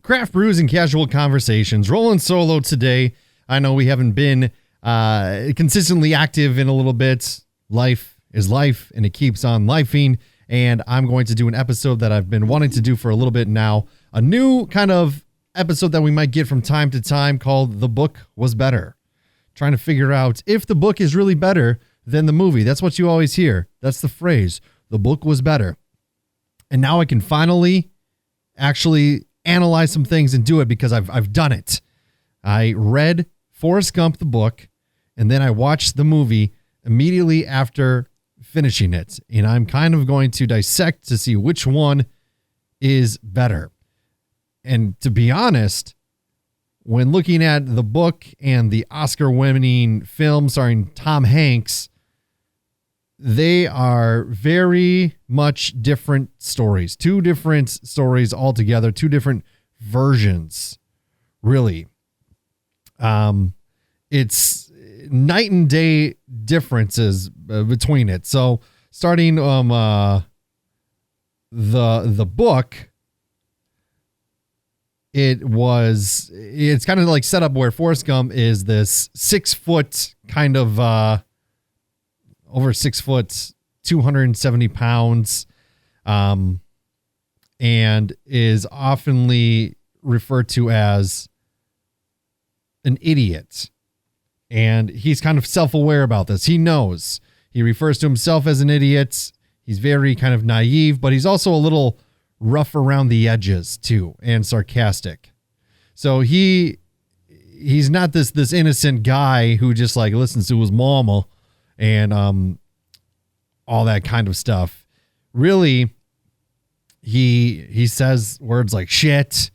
Craft brews and casual conversations. Rolling solo today. I know we haven't been consistently active in a little bit. Life is life, and it keeps on lifing. And I'm going to do an episode that I've been wanting to do for a little bit now. A new kind of episode that we might get from time to time called The Book Was Better. Trying to figure out if the book is really better than the movie. That's what you always hear. That's the phrase. The book was better. And now I can finally actually analyze some things and do it because I've done it. I read Forrest Gump, the book, and then I watched the movie immediately after finishing it. And I'm kind of going to dissect to see which one is better. And to be honest, when looking at the book and the Oscar-winning film starring Tom Hanks, they are very much different stories. Two different stories altogether. Two different versions, really. It's night and day differences between it. So starting the book, it's kind of like set up where Forrest Gump is this 6 foot kind of over 6 foot, 270 pounds, and is oftenly referred to as an idiot. And he's kind of self-aware about this. He knows. He refers to himself as an idiot. He's very kind of naive, but he's also a little rough around the edges too, and sarcastic. So he's not this innocent guy who just like listens to his mama and all that kind of stuff. Really, he says words like shit,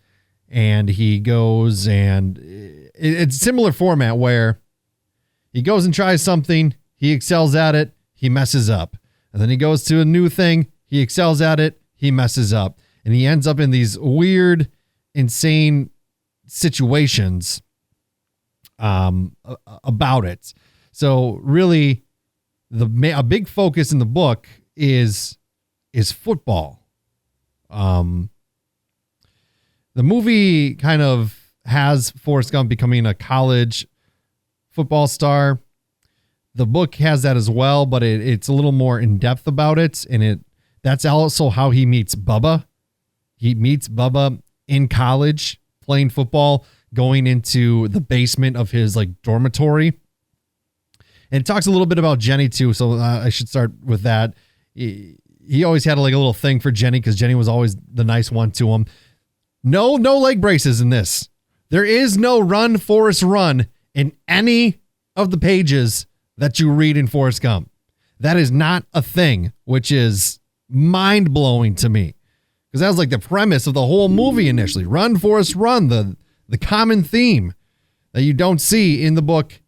and he goes and it's a similar format where he goes and tries something, he excels at it, he messes up. And then he goes to a new thing, he excels at it, he messes up. And he ends up in these weird, insane situations about it. So really, a big focus in the book is football. The movie kind of has Forrest Gump becoming a college football star. The book has that as well, but it's a little more in depth about it, and that's also how he meets Bubba. He meets Bubba in college playing football, going into the basement of his like dormitory. And it talks a little bit about Jenny too, so I should start with that. He always had like a little thing for Jenny because Jenny was always the nice one to him. No leg braces in this. There is no run, Forrest, run in any of the pages that you read in Forrest Gump. That is not a thing, which is mind-blowing to me. Because that was like the premise of the whole movie initially. Run, Forrest, run. The common theme that you don't see in the book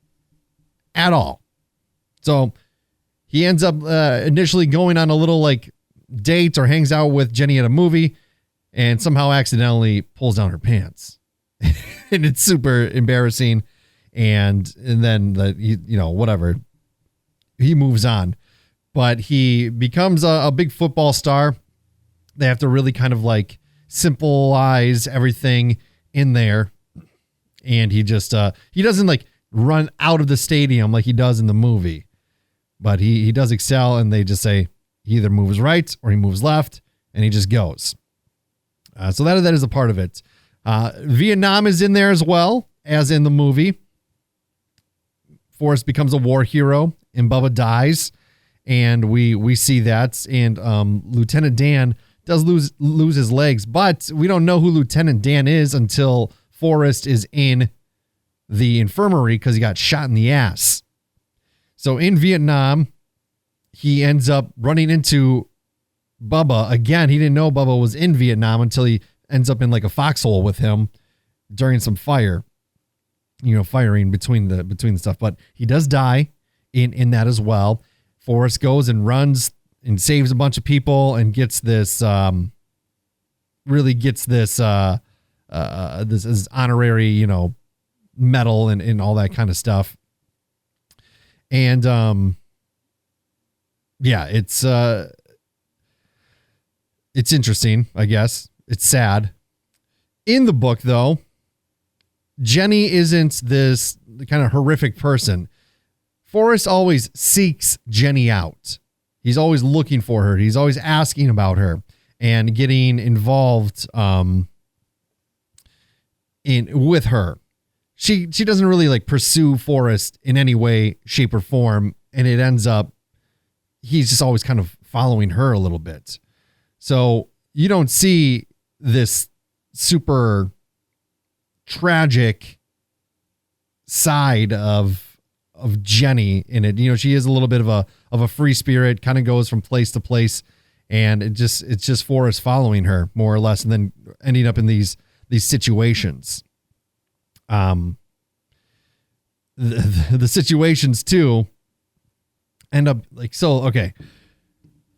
at all. So he ends up initially going on a little like date or hangs out with Jenny at a movie and somehow accidentally pulls down her pants. And it's super embarrassing. And then whatever, he moves on, but he becomes a big football star. They have to really kind of like simplifize everything in there. And he just, he doesn't like run out of the stadium like he does in the movie, but he does excel. And they just say he either moves right or he moves left, and he just goes. So that is a part of it. Vietnam is in there as well as in the movie. Forrest becomes a war hero and Bubba dies, and we see that. And Lieutenant Dan does lose his legs, but we don't know who Lieutenant Dan is until Forrest is in the infirmary because he got shot in the ass. So in Vietnam, he ends up running into Bubba again. He didn't know Bubba was in Vietnam until he ends up in like a foxhole with him during some firing between the stuff. But he does die in that as well. Forrest goes and runs and saves a bunch of people and gets this this honorary, medal and all that kind of stuff. And it's interesting, I guess. It's sad. In the book, though, Jenny isn't this kind of horrific person. Forrest always seeks Jenny out. He's always looking for her. He's always asking about her and getting involved with her. She doesn't really like pursue Forrest in any way, shape, or form, and it ends up he's just always kind of following her a little bit. So you don't see this super tragic side of Jenny in it. You know, she is a little bit of a free spirit, kind of goes from place to place, and it's just Forrest following her more or less, and then ending up in these situations. The situations too end up like, so, okay.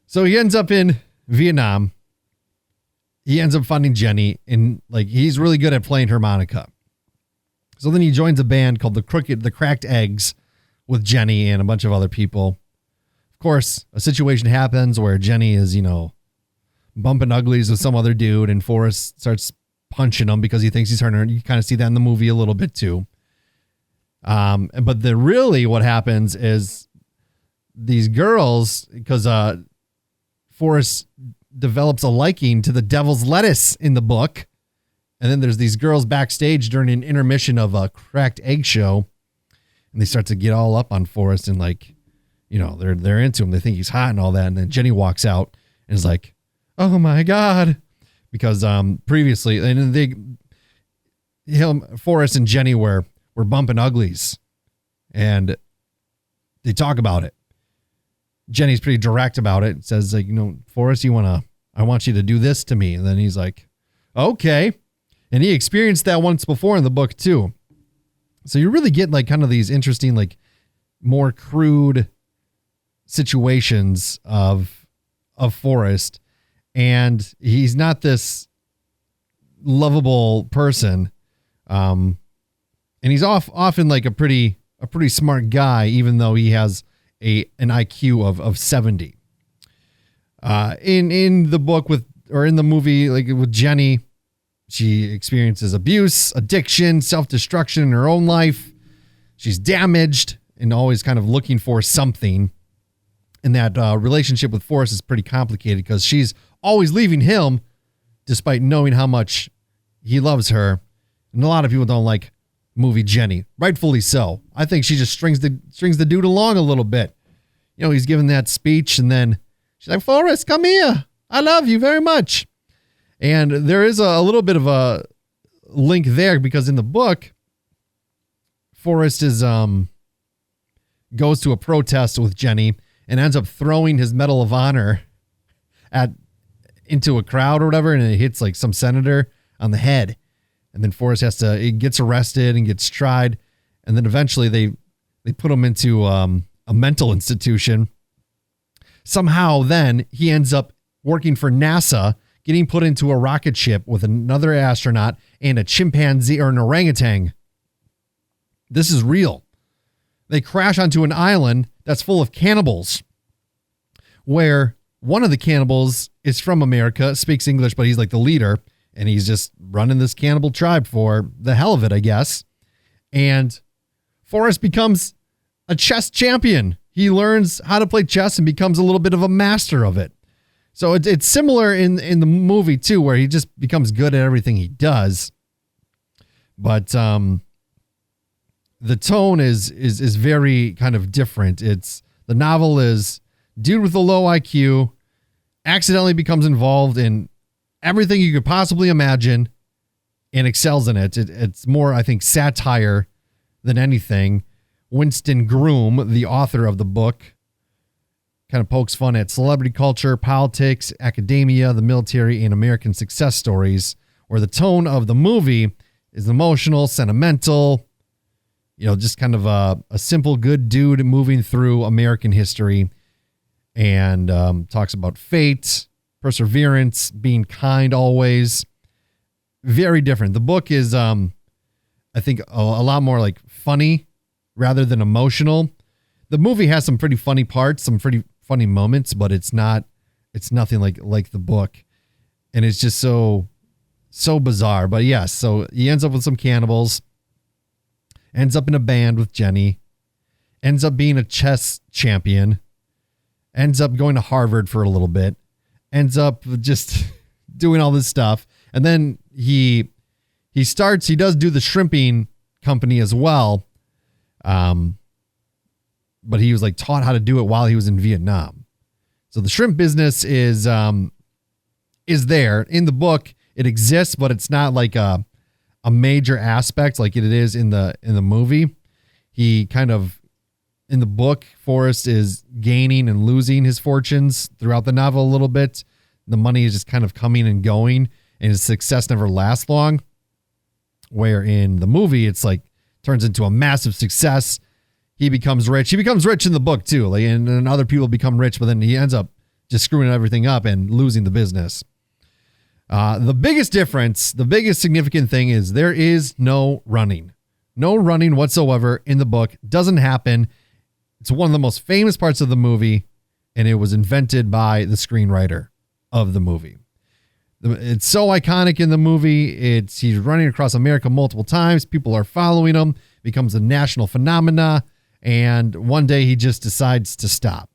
So he ends up in Vietnam. He ends up finding Jenny, and like, he's really good at playing harmonica. So then he joins a band called the Cracked Eggs with Jenny and a bunch of other people. Of course, a situation happens where Jenny is, bumping uglies with some other dude, and Forrest starts punching him because he thinks he's hurting her. You kind of see that in the movie a little bit too. But really what happens is these girls, because Forrest develops a liking to the devil's lettuce in the book. And then there's these girls backstage during an intermission of a Cracked Egg show. And they start to get all up on Forrest and like, they're into him. They think he's hot and all that. And then Jenny walks out and is like, oh my God. Because previously, and Forrest and Jenny were bumping uglies. And they talk about it. Jenny's pretty direct about it. Says like, Forrest, I want you to do this to me. And then he's like, okay. And he experienced that once before in the book too. So you really get like kind of these interesting, like more crude situations of Forrest. And he's not this lovable person. And he's often like a pretty smart guy, even though he has an IQ of 70. In the book in the movie, like with Jenny, she experiences abuse, addiction, self-destruction in her own life. She's damaged and always kind of looking for something. And that relationship with Forrest is pretty complicated because she's always leaving him despite knowing how much he loves her. And a lot of people don't like movie Jenny, rightfully so. I think she just strings the dude along a little bit. He's giving that speech and then she's like, Forrest, come here. I love you very much. And there is a little bit of a link there because in the book, Forrest goes to a protest with Jenny and ends up throwing his Medal of Honor into a crowd or whatever, and it hits like some senator on the head. And then Forrest gets arrested and gets tried. And then eventually they put him into a mental institution. Somehow then he ends up working for NASA, getting put into a rocket ship with another astronaut and a chimpanzee or an orangutan. This is real. They crash onto an island that's full of cannibals, where one of the cannibals is from America, speaks English, but he's like the leader, and he's just running this cannibal tribe for the hell of it, I guess. And Forrest becomes a chess champion. He learns how to play chess and becomes a little bit of a master of it. So it's similar in the movie too, where he just becomes good at everything he does. But the tone is very kind of different. The novel is dude with a low IQ accidentally becomes involved in everything you could possibly imagine and excels in it. It's more, I think, satire than anything. Winston Groom, the author of the book, kind of pokes fun at celebrity culture, politics, academia, the military, and American success stories, where the tone of the movie is emotional, sentimental, just kind of a simple, good dude moving through American history, and talks about fate, perseverance, being kind always. Very different. The book is, I think, a lot more like funny rather than emotional. The movie has some pretty funny parts, some pretty funny moments, but it's nothing like the book. And it's just so So bizarre. But yes, so he ends up with some cannibals, ends up in a band with Jenny, ends up being a chess champion, ends up going to Harvard for a little bit, ends up just doing all this stuff. And then he does do the shrimping company as well. But he was like taught how to do it while he was in Vietnam. So the shrimp business is there in the book. It exists, but it's not like a major aspect like it is in the movie. He kind of, in the book, Forrest is gaining and losing his fortunes throughout the novel a little bit. The money is just kind of coming and going, and his success never lasts long. Where in the movie, it's like turns into a massive success. He becomes rich. He becomes rich in the book too. Like, and other people become rich, but then he ends up just screwing everything up and losing the business. The biggest difference, the biggest significant thing is there is no running. No running whatsoever in the book. Doesn't happen. It's one of the most famous parts of the movie, and it was invented by the screenwriter of the movie. It's so iconic in the movie. He's running across America multiple times. People are following him. Becomes a national phenomena. And one day he just decides to stop.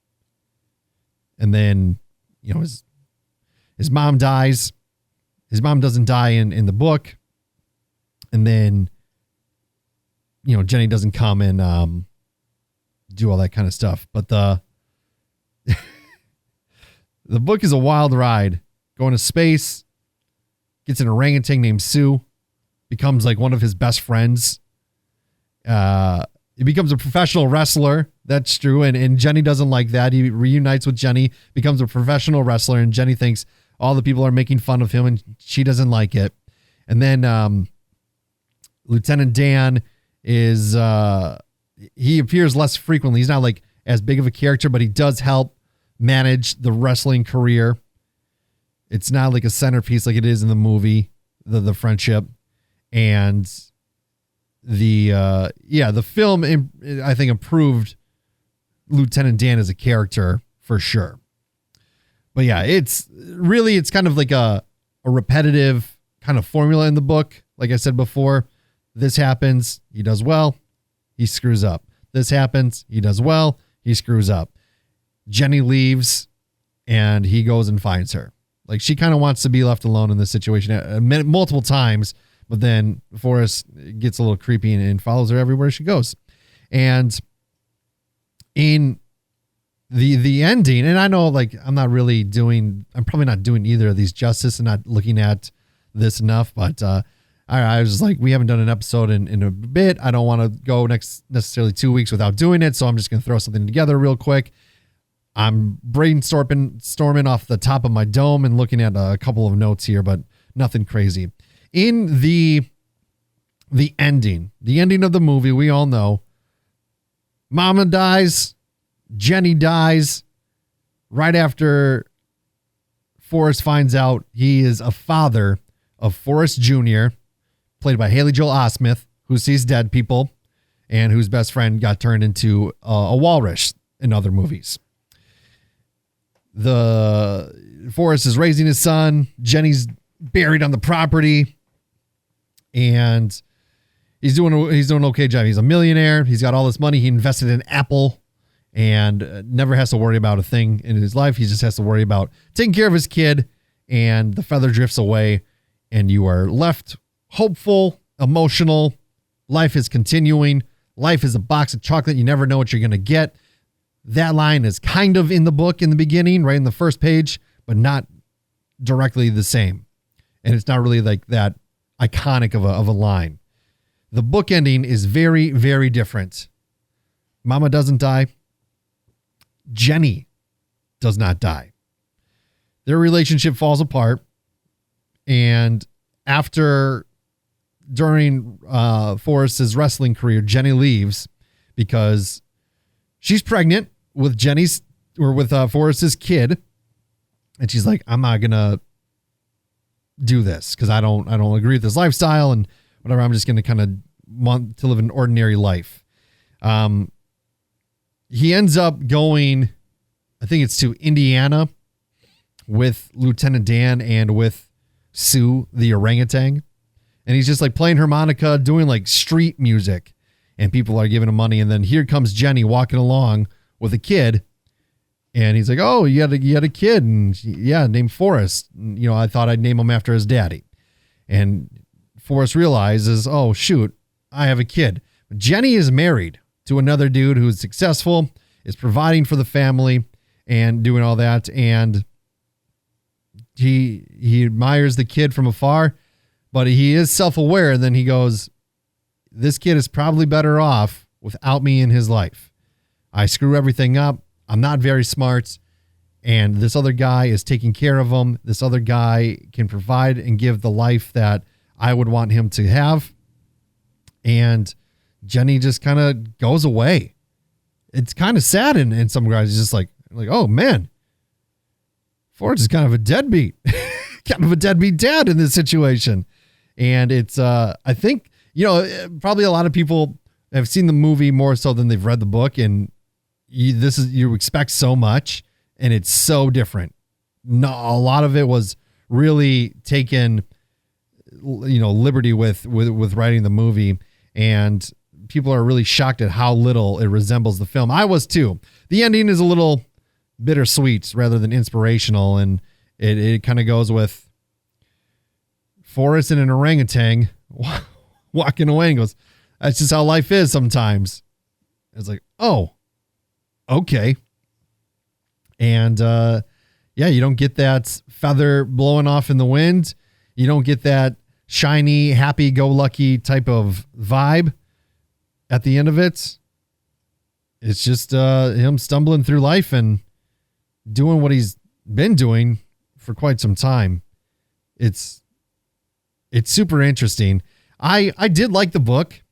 And then, his mom dies. His mom doesn't die in the book. And then, Jenny doesn't come and do all that kind of stuff. But the book is a wild ride. Going to space, gets an orangutan named Sue, becomes like one of his best friends. He becomes a professional wrestler. That's true. And Jenny doesn't like that. He reunites with Jenny, becomes a professional wrestler, and Jenny thinks all the people are making fun of him, and she doesn't like it. And then Lieutenant Dan is, he appears less frequently. He's not like as big of a character, but he does help manage the wrestling career. It's not like a centerpiece like it is in the movie, the friendship. And the film, I think, improved Lieutenant Dan as a character for sure. But yeah, it's kind of like a repetitive kind of formula in the book. Like I said before, this happens, he does well, he screws up. This happens, he does well, he screws up. Jenny leaves and he goes and finds her. Like, she kind of wants to be left alone in this situation multiple times, but then Forrest gets a little creepy and follows her everywhere she goes. And in the ending, and I know, like, I'm probably not doing either of these justice and not looking at this enough, but I was just like, we haven't done an episode in a bit. I don't want to go necessarily 2 weeks without doing it, so I'm just going to throw something together real quick. I'm brainstorming off the top of my dome and looking at a couple of notes here, but nothing crazy. In the ending of the movie, we all know Mama dies, Jenny dies. Right after Forrest finds out he is a father of Forrest Jr., played by Haley Joel Osment, who sees dead people and whose best friend got turned into a walrus in other movies. Forrest is raising his son. Jenny's buried on the property, and he's doing an okay job. He's a millionaire. He's got all this money. He invested in Apple and never has to worry about a thing in his life. He just has to worry about taking care of his kid, and the feather drifts away, and you are left hopeful, emotional. Life is continuing. Life is a box of chocolate. You never know what you're going to get. That line is kind of in the book in the beginning, right in the first page, but not directly the same. And it's not really like that iconic of a line. The book ending is very, very different. Mama doesn't die. Jenny does not die. Their relationship falls apart. And during Forrest's wrestling career, Jenny leaves because she's pregnant with Forrest's kid. And she's like, I'm not going to do this because I don't agree with this lifestyle and whatever. I'm just going to kind of want to live an ordinary life. He ends up going, I think it's to Indiana with Lieutenant Dan and with Sue the orangutan. And he's just like playing harmonica, doing like street music, and people are giving him money. And then here comes Jenny walking along with a kid, and he's like, "Oh, you had a kid, and yeah, named Forrest. You know, I thought I'd name him after his daddy." And Forrest realizes, "Oh shoot, I have a kid." Jenny is married to another dude who's successful, is providing for the family, and doing all that. And he admires the kid from afar. But he is self-aware, and then he goes, this kid is probably better off without me in his life. I screw everything up. I'm not very smart, and this other guy is taking care of him. This other guy can provide and give the life that I would want him to have. And Jenny just kind of goes away. It's kind of sad in some guys. It's just like, oh, man, Forrest is kind of a deadbeat. Kind of a deadbeat dad in this situation. And it's, I think, probably a lot of people have seen the movie more so than they've read the book. And you expect so much, and it's so different. No, a lot of it was really taken, liberty with writing the movie. And people are really shocked at how little it resembles the film. I was too. The ending is a little bittersweet rather than inspirational. And it kind of goes with Forrest and an orangutan walking away and goes, that's just how life is sometimes. It's like, oh, okay. And you don't get that feather blowing off in the wind. You don't get that shiny, happy-go-lucky type of vibe at the end of it. It's just him stumbling through life and doing what he's been doing for quite some time. It's super interesting. I did like the book.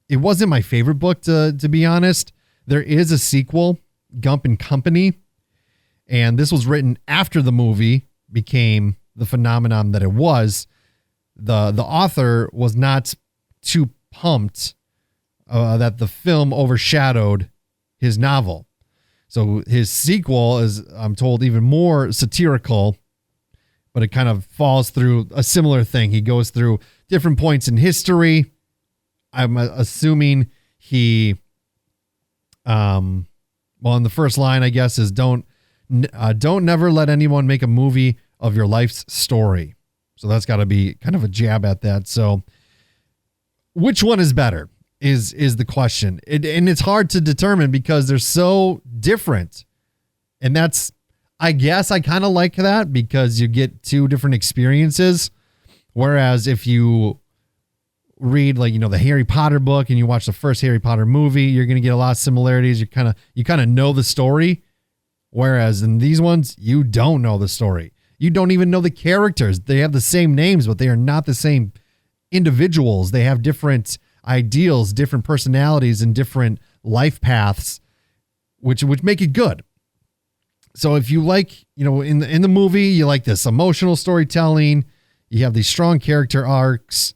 It wasn't my favorite book, to be honest. There is a sequel, Gump and Company, and this was written after the movie became the phenomenon that it was. The author was not too pumped that the film overshadowed his novel. So his sequel is, I'm told, even more satirical, but it kind of falls through a similar thing. He goes through different points in history. I'm assuming he, in the first line, I guess, is don't never let anyone make a movie of your life's story. So that's got to be kind of a jab at that. So which one is better is the question. And it's hard to determine because they're so different. And that's, I guess I kind of like that because you get two different experiences. Whereas if you read the Harry Potter book and you watch the first Harry Potter movie, you're going to get a lot of similarities. You kind of know the story. Whereas in these ones, you don't know the story. You don't even know the characters. They have the same names, but they are not the same individuals. They have different ideals, different personalities, and different life paths, which make it good. So if you like, in the movie, you like this emotional storytelling, you have these strong character arcs,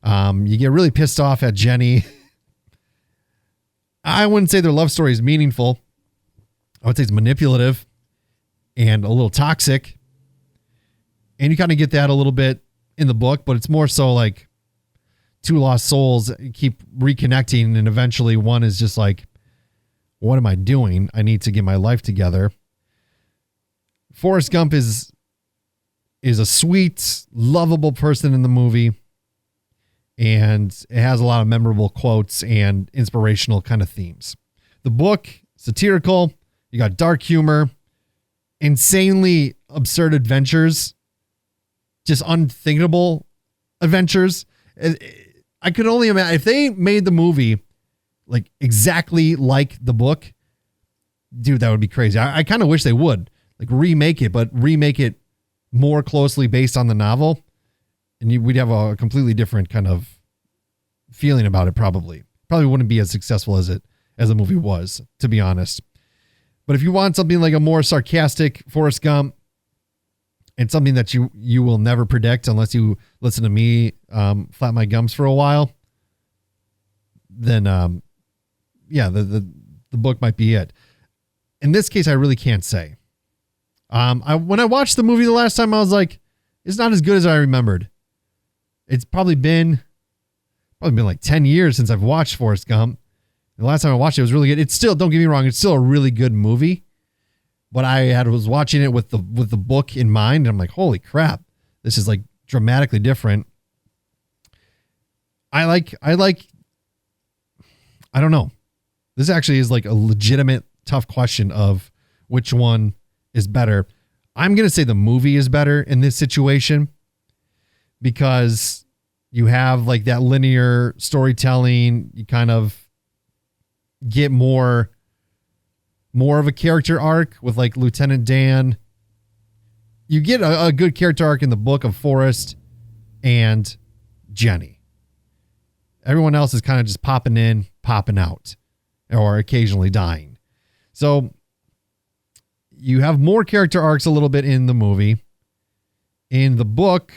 you get really pissed off at Jenny. I wouldn't say their love story is meaningful. I would say it's manipulative and a little toxic. And you kind of get that a little bit in the book, but it's more so like two lost souls keep reconnecting, and eventually one is just like, what am I doing? I need to get my life together. Forrest Gump is a sweet, lovable person in the movie, and it has a lot of memorable quotes and inspirational kind of themes. The book, satirical, you got dark humor, insanely absurd adventures, just unthinkable adventures. I could only imagine if they made the movie like exactly like the book, dude, that would be crazy. I kind of wish they would like remake it, but remake it more closely based on the novel. And we'd have a completely different kind of feeling about it. Probably wouldn't be as successful as the movie was, to be honest. But if you want something like a more sarcastic Forrest Gump, and something that you will never predict unless you listen to me flap my gums for a while, then the book might be it. In this case, I really can't say. When I watched the movie the last time, I was like, It's not as good as I remembered. It's probably been like 10 years since I've watched Forrest Gump. The last time I watched it was really good. It's still, don't get me wrong, it's still a really good movie. But was watching it with the book in mind, and I'm like, holy crap, this is like dramatically different. I don't know. This actually is like a legitimate tough question of which one is better. I'm going to say the movie is better in this situation because you have like that linear storytelling. You kind of get more of a character arc with like Lieutenant Dan. You get a good character arc in the book of Forrest and Jenny. Everyone else is kind of just popping in, popping out, or occasionally dying. So you have more character arcs a little bit in the movie. In the book,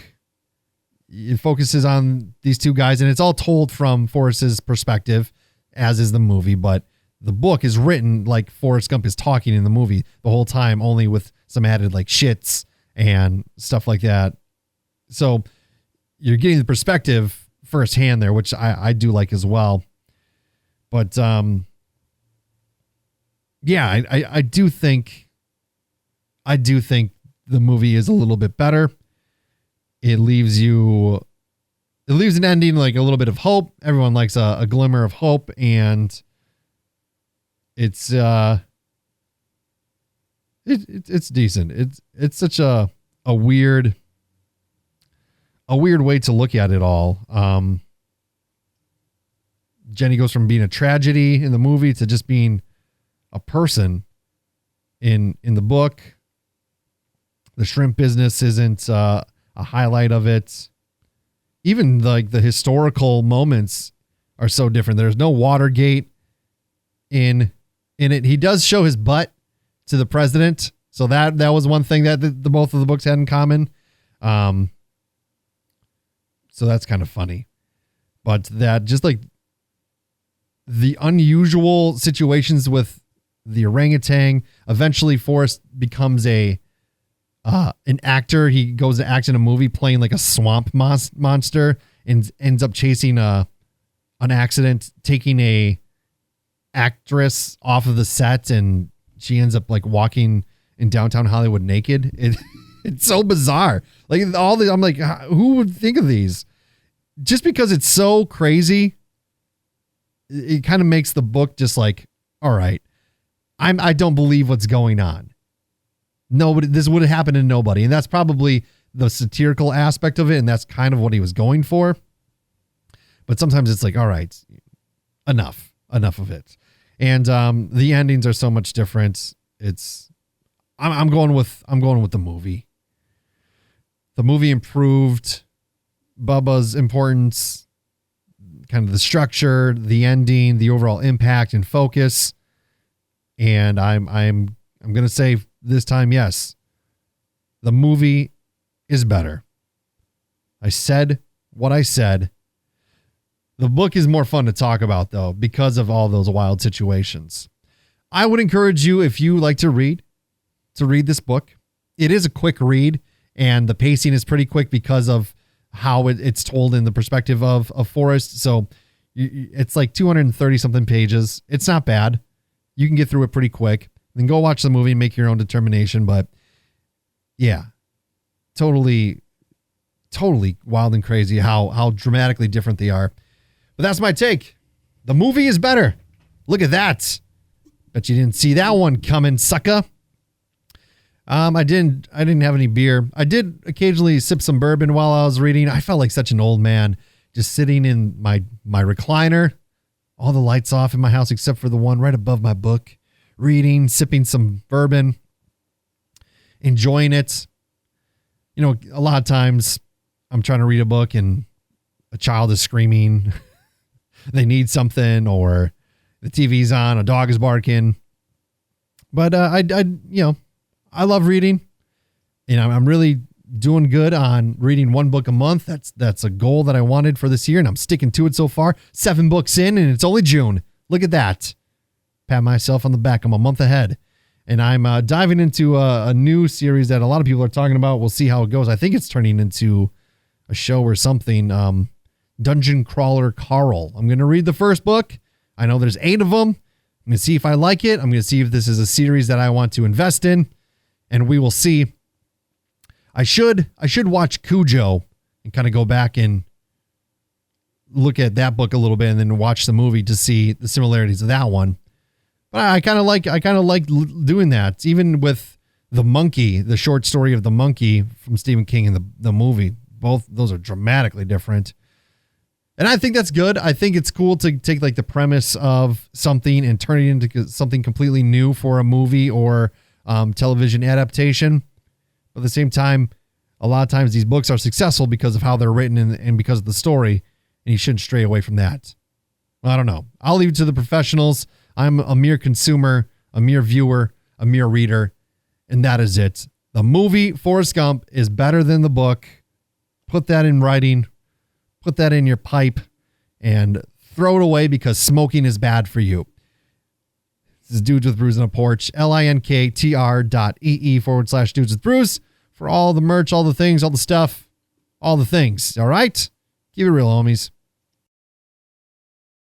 it focuses on these two guys, and it's all told from Forrest's perspective, as is the movie, but the book is written like Forrest Gump is talking in the movie the whole time, only with some added like shits and stuff like that. So you're getting the perspective firsthand there, which I do like as well. But yeah, I do think the movie is a little bit better. It leaves an ending like a little bit of hope. Everyone likes a glimmer of hope, and it's decent. It's such a weird way to look at it all. Jenny goes from being a tragedy in the movie to just being a person in the book. The shrimp business isn't a highlight of it. Even like the historical moments are so different. There's no Watergate in it. He does show his butt to the president. So that was one thing that the both of the books had in common. So that's kind of funny. But that just like the unusual situations with the orangutan. Eventually Forrest becomes an actor. He goes to act in a movie playing like a swamp monster and ends up chasing an accident, taking a actress off of the set, and she ends up like walking in downtown Hollywood naked. It's so bizarre. Like I'm like, who would think of these? Just because it's so crazy, it kind of makes the book just like, all right, I don't believe what's going on. Nobody, this would have happened to nobody. And that's probably the satirical aspect of it. And that's kind of what he was going for. But sometimes it's like, all right, enough of it. And the endings are so much different. I'm going with the movie. The movie improved Bubba's importance, kind of the structure, the ending, the overall impact and focus. And I'm going to say this time, yes, the movie is better. I said what I said. The book is more fun to talk about, though, because of all those wild situations. I would encourage you, if you like to read this book. It is a quick read, and the pacing is pretty quick because of how it's told in the perspective of Forrest. So it's like 230 something pages. It's not bad. You can get through it pretty quick. Then go watch the movie and make your own determination. But yeah, totally wild and crazy how dramatically different they are. But that's my take. The movie is better. Look at that. Bet you didn't see that one coming, sucker. I didn't have any beer. I did occasionally sip some bourbon while I was reading. I felt like such an old man just sitting in my recliner, all the lights off in my house except for the one right above my book, reading, sipping some bourbon, enjoying it. You know, a lot of times I'm trying to read a book and a child is screaming. They need something, or the TV's on, a dog is barking. But I love reading. You know, I'm really doing good on reading one book a month. That's a goal that I wanted for this year, and I'm sticking to it so far. 7 books in, and it's only June. Look at that. Pat myself on the back. I'm a month ahead. And I'm diving into a new series that a lot of people are talking about. We'll see how it goes. I think it's turning into a show or something. Dungeon Crawler Carl. I'm going to read the first book. I know there's 8 of them. I'm going to see if I like it. I'm going to see if this is a series that I want to invest in. And we will see. I should watch Cujo and kind of go back and look at that book a little bit and then watch the movie to see the similarities of that one. But I kind of like doing that, even with The Monkey, the short story of The Monkey from Stephen King and the movie. Both those are dramatically different. And I think that's good. I think it's cool to take like the premise of something and turn it into something completely new for a movie or television adaptation. But at the same time, a lot of times these books are successful because of how they're written and because of the story, and you shouldn't stray away from that. Well, I don't know. I'll leave it to the professionals. I'm a mere consumer, a mere viewer, a mere reader, and that is it. The movie Forrest Gump is better than the book. Put that in writing, put that in your pipe, and throw it away because smoking is bad for you. This is Dudes with Brews on a Porch, linktr.ee/Dudes with Brews for all the merch, all the things, all the stuff, all the things. All right? Keep it real, homies.